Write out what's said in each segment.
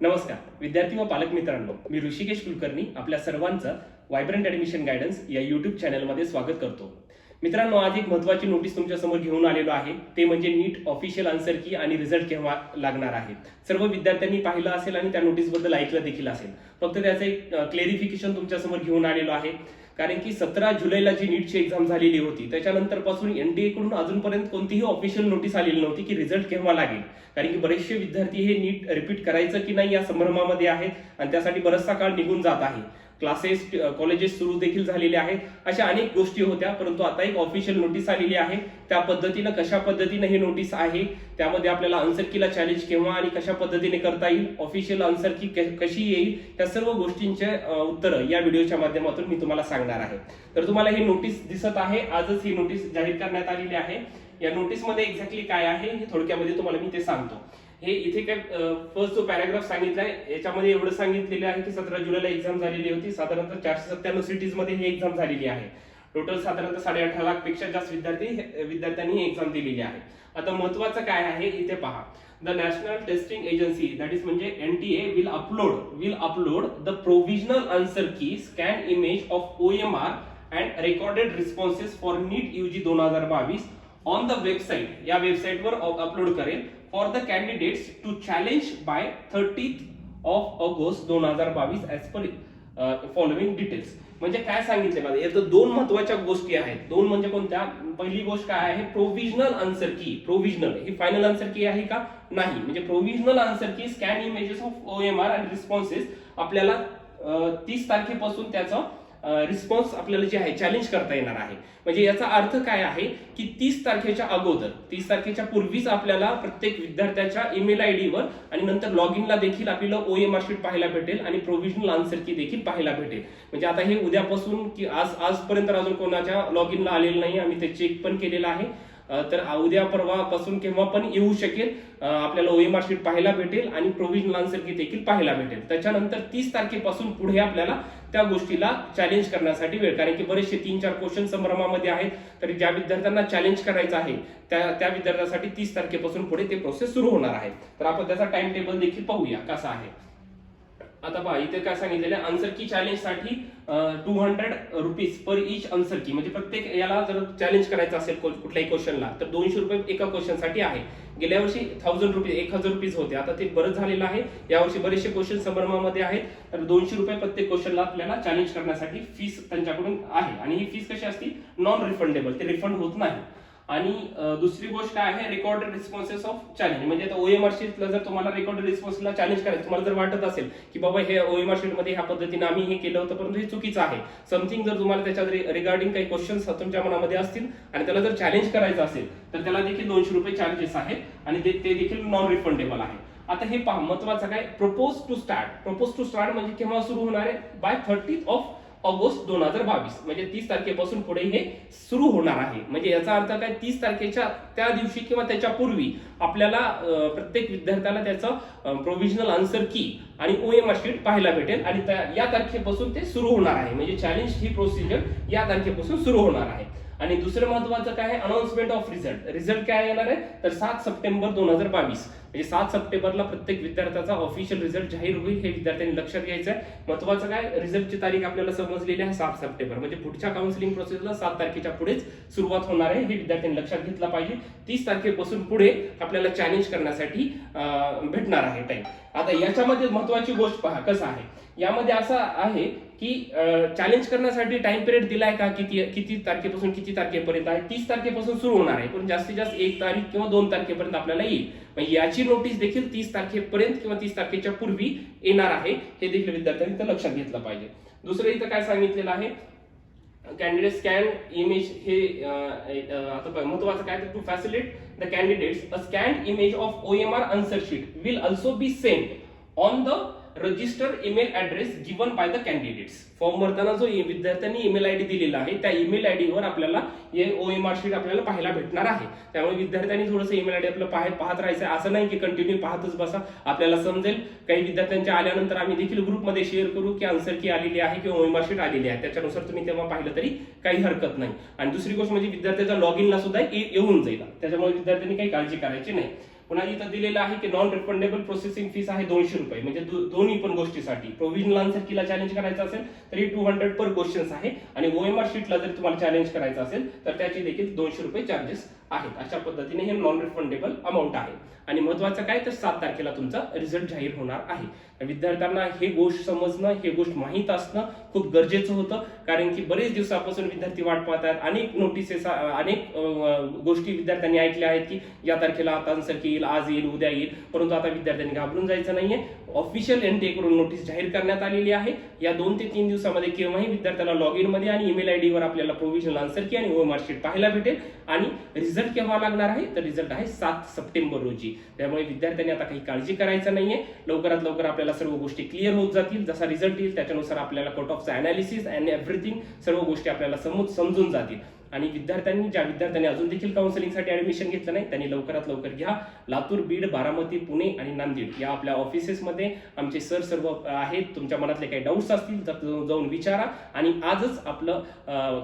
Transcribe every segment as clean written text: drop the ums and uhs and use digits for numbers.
नमस्कार विद्यार्थी व पालक मित्रांनो, मी ऋषिकेश कुलकर्णी आपल्या सर्वांचं व्हायब्रंट ऍडमिशन गायडन्स या युट्यूब चॅनलमध्ये स्वागत करतो. मित्रांनो, आज एक महत्त्वाची नोटीस तुमच्या समोर घेऊन आलेलो आहे. ते म्हणजे नीट ऑफिशियल आन्सर की आणि रिझल्ट केव्हा लागणार आहे. सर्व विद्यार्थ्यांनी पाहिलं असेल आणि त्या नोटीसबद्दल ऐकलं देखील असेल. फक्त त्याचं एक क्लेरिफिकेशन तुमच्या समोर घेऊन आलेलो आहे. कारण की 17 जुलैला जी नीटची एक्झाम झालेली होती त्याच्यानंतर पासून एनटीए कडून अजूनपर्यंत कोणतीही ऑफिशियल नोटीस आलेली नव्हती की रिझल्ट केव्हा लागेल. कारण की बरेचसे विद्यार्थी हे नीट रिपीट करायचं की नाही या संभ्रमामध्ये आहेत आणि त्यासाठी बराचसा काळ निघून जात आहे. क्लासेस कॉलेजेस सुरू देखील झालेले आहेत. अशा अनेक गोष्टी होत्या, परंतु आता एक ऑफिशियल नोटीस आलेली आहे. त्या पद्धतीनं कशा पद्धतीने ही नोटीस आहे, त्यामध्ये आपल्याला आन्सर कीला चॅलेंज केव्हा आणि कशा पद्धतीने करता येईल, ऑफिशियल आन्सर की कशी येईल, या सर्व गोष्टींचे उत्तर या व्हिडिओच्या माध्यमातून मी तुम्हाला सांगणार आहे. तर तुम्हाला ही नोटीस दिसत आहे. आजच ही नोटीस जाहीर करण्यात आलेली आहे. या नोटीसमध्ये एक्झॅक्टली काय आहे हे थोडक्यामध्ये तुम्हाला मी ते सांगतो. हे इथे काय फर्स्ट जो पॅराग्राफ सांगितलाय याच्यामध्ये एवढं सांगितलेलं आहे की 17 जुलैला एक्झाम झालेली होती. साधारणतः 497 सिटीज मध्ये ही एक्झाम झालेली आहे. टोटल साधारणतः 18.5 लाख पेक्षा जास्त विद्यार्थ्यांनी ही एक्झाम दिलेली आहे. आता महत्वाचं काय आहे इथे पहा. The national testing agency that is म्हणजे NTA will upload the provisional answer key scan image of OMR and recorded responses for NEET UG 2022 on the website. या वेबसाइटवर अपलोड करेल for the candidates to challenge by 30th of August 2022 as per following details. म्हणजे काय सांगितले बघा, यात दोन महत्त्वाच्या गोष्टी आहेत. दोन म्हणजे कोणत्या? पहिली गोष्ट काय आहे, प्रोव्हिजनल आन्सर की. प्रोव्हिजनल ही फायनल आन्सर की आहे का? नाही. म्हणजे provisional answer key scan images of OMR and responses आपल्याला 30 तारखेपासून त्याचा रिस्पॉन्स आपल्याला जे आहे चॅलेंज करता येणार आहे. म्हणजे याचा अर्थ काय आहे की 30 तारखेच्या अगोदर, 30 तारखेच्या पूर्वीच आपल्याला प्रत्येक विद्यार्थ्याच्या ईमेल आयडी वर आणि नंतर लॉग इनला देखील आपल्याला OMR शीट पाहायला भेटेल आणि प्रोव्हिजनल आन्सर की देखील पाहायला भेटेल. म्हणजे आता हे उद्यापासून की आजपर्यंत अजून कोणाच्या लॉग इनला आलेलं नाही. आम्ही ते चेक पण केलेलं आहे. तर उद्या परवापासून केव्हा पण येऊ शकेल. आपल्याला OMR शीट पाहायला भेटेल आणि प्रोव्हिजनल आन्सर की देखील पाहायला भेटेल. त्याच्यानंतर 30 तारखेपासून पुढे आपल्याला त्या गोष्टीला चॅलेंज करण्यासाठी वेळ. कारण की बरेचसे 3-4 क्वेश्चन संभ्रमामध्ये आहेत. तर ज्या विद्यार्थ्यांना चॅलेंज करायचं आहे त्या विद्यार्थ्यांसाठी 30 तारखेपासून पुढे ते प्रोसेस सुरू होणार आहे. तर आपण त्याचा टाइम टेबल देखील पाहूया कसा आहे. आता पहा इथे काय सांगितलेलं आहे, आन्सर की चॅलेंज साठी 200 रुपीज पर इच आन्सर की. म्हणजे प्रत्येक याला जर चॅलेंज करायचं असेल कुठल्याही क्वेश्चनला तर 200 रुपये एका क्वेश्चन साठी आहे. गेल्या वर्षी 1000 रुपीज होते. आता ते बरंच झालेलं आहे. यावर्षी बरेचसे क्वेश्चन संभ्रमामध्ये आहेत. तर 200 रुपये प्रत्येक क्वेश्चनला आपल्याला चॅलेंज करण्यासाठी फीस त्यांच्याकडून आहे. आणि ही फीस कशी असते? नॉन रिफंडेबल, ते रिफंड होत नाही. आणि दुसरी गोष्ट आहे रेकॉर्डेड रिस्पॉन्सेस ऑफ चॅलेंज. म्हणजे आता OMR शीटला जर तुम्हाला रेकॉर्डेड रिस्पॉन्सला चॅलेंज करायचं, तुम्हाला जर वाटत असेल की बाबा हे OMR शीट मध्ये ह्या पद्धतीने आम्ही हे केलं होतं परंतु हे चुकीचं आहे, समथिंग जर तुम्हाला त्याच्यात रिगार्डिंग काही क्वेश्चन्स तुमच्या मनामध्ये असतील आणि त्याला जर चॅलेंज करायचं असेल तर त्याला देखील 200 रुपये चार्जेस आहेत आणि ते देखील नॉन रिफंडेबल आहे. आता हे पहा महत्वाचं काय, प्रपोज टू स्टार्ट म्हणजे केव्हा सुरू होणार आहे? By 30th of August 2022. म्हणजे 30 तारखेपासून पुढे हे सुरू होणार आहे. म्हणजे याचा अर्थ काय, 30 तारखेच्या त्या दिवशी किंवा त्याच्या पूर्वी आपल्याला प्रत्येक विद्यार्थ्याला त्याचं प्रोव्हिजनल आन्सर की आणि OMR शीट पाहायला भेटेल आणि या तारखेपासून ते सुरू होणार आहे. म्हणजे चॅलेंज ही प्रोसिजर या तारखेपासून सुरू होणार आहे. आणि दुसरं महत्वाचं काय आहे, अनाउन्समेंट ऑफ रिझल्ट काय येणार आहे तर 7 सप्टेंबर 2022. म्हणजे 7 सप्टेंबरला प्रत्येक विद्यार्थ्याचा ऑफिशियल रिझल्ट जाहीर होईल. हे विद्यार्थ्यांनी लक्षात घ्यायचं आहे. महत्वाचं काय, रिझल्टची तारीख आपल्याला समजलेली आहे 7 सप्टेंबर. म्हणजे पुढच्या काउन्सिलिंग प्रोसेसला 7 तारखेच्या पुढेच सुरुवात होणार आहे. हे विद्यार्थ्यांनी लक्षात घेतलं पाहिजे. 30 तारखेपासून पुढे आपल्याला चॅलेंज करण्यासाठी भेटणार आहे टाइम. आता याच्यामध्ये महत्वाची गोष्ट पहा कसं आहे. यामध्ये असं आहे की चॅलेंज करण्यासाठी टाइम पिरियड दिलाय का, किती तारखेपासून किती तारखेपर्यंत आहे? 30 तारखेपासून सुरू होणार आहे, पण जास्तीत जास्त 1 तारीख किंवा 2 तारखेपर्यंत आपल्याला येईल. म्हणजे याची नोटीस देखील 30 तारखेपर्यंत किंवा 30 तारखेच्या पूर्वी येणार आहे. हे देखील विद्यार्थ्यांनी तर लक्षात घेतलं पाहिजे. दुसरं इथं काय सांगितलेलं आहे, कॅन्डिडेट स्कॅन इमेज. हे आता महत्वाचं काय, to facilitate the candidates a scan image of OMR answer sheet will also be send on the register email address given by the candidates. Form भरताना जो विद्यार्थ्यांनी ईमेल आयडी दिलेला आहे त्या ईमेल आयडी वर आपल्याला हे OMR शीट आपल्याला पाहायला भेटणार आहे. त्यामुळे विद्यार्थ्यांनी थोडंसं ईमेल आयडी आपलं पाहत राहायचं. असं नाही की कंटिन्यू पाहतच बसा. आपल्याला समजेल. काही विद्यार्थ्यांच्या आल्यानंतर आम्ही देखील ग्रुपमध्ये शेअर करू की आन्सर की आलेली आहे किंवा OMR शीट आलेली आहे. त्याच्यानुसार तुम्ही तेव्हा पाहिलं तरी काही हरकत नाही. आणि दुसरी गोष्ट म्हणजे विद्यार्थ्याच्या लॉग इनला सुद्धा येऊन जाईल. त्याच्यामुळे विद्यार्थ्यांनी काही काळजी करायची नाही. पुन्हा इथं दिलेलं आहे की नॉन रिफंडेबल प्रोसेसिंग फीस आहे 200 रुपये, म्हणजे दोन्ही पण गोष्टीसाठी. प्रोव्हिजनल आन्सर कीला चॅलेंज करायचं असेल तरी 200 पर क्वेश्चन्स आहे, आणि OMR शीटला जर तुम्हाला चॅलेंज करायचं असेल तर त्याची देखील 200 रुपये चार्जेस आहेत. अशा पद्धतीने हे नॉन रिफंडेबल अमाऊंट आहे. आणि महत्वाचं काय तर 7 तारखेला तुमचा रिझल्ट जाहीर होणार आहे. विद्यार्थ्यांना हे गोष्ट समजणं, हे गोष्ट माहीत असणं खूप गरजेचं होतं, कारण की बरेच दिवसापासून विद्यार्थी वाट पाहतात. अनेक नोटिसेस, अनेक गोष्टी विद्यार्थ्यांनी ऐकल्या आहेत की या तारखेला आता आन्सर की येईल, आज येईल, उद्या येईल. परंतु आता विद्यार्थ्यांनी घाबरून जायचं नाहीये. ऑफिशियल NTA कडून नोटीस जाहीर करण्यात आलेली आहे. या 2 ते 3 दिवसामध्ये केव्हाही विद्यार्थ्याला लॉग इन मध्ये आणि ईमेल ID वर आपल्याला प्रोव्हिजनल आन्सर की आणि OMR शीट पाहायला भेटेल. आणि रिझल्ट केव्हा लागणार आहे तर रिझल्ट आहे 7 सप्टेंबर रोजी. त्यामुळे विद्यार्थ्यांनी आता काही काळजी करायचं नाहीये. लवकरात लवकर आपल्याला सर्व गोष्टी क्लिअर होत जातील. जसा रिझल्ट येईल त्याच्यानुसार आपल्याला कट ऑफचा अनालिसिस अँड एव्हरीथिंग सर्व गोष्टी आपल्याला समजून जातील. आणि ज्या विद्यार्थ्यांनी अजून देखील काउन्सिलिंगसाठी ऍडमिशन घेतलं नाही त्यांनी लवकरात लवकर घ्या. लातूर, बीड, बारामती, पुणे आणि नांदेड या आपल्या ऑफिसेसमध्ये आमचे सर सर्व आहेत. तुमच्या मनातले काही डाऊट्स असतील तर जाऊन विचारा, आणि आजच आपलं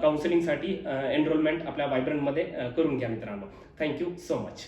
काउन्सिलिंगसाठी एनरोलमेंट आपल्या वायब्रंटमध्ये करून घ्या मित्रांनो. Thank you so much.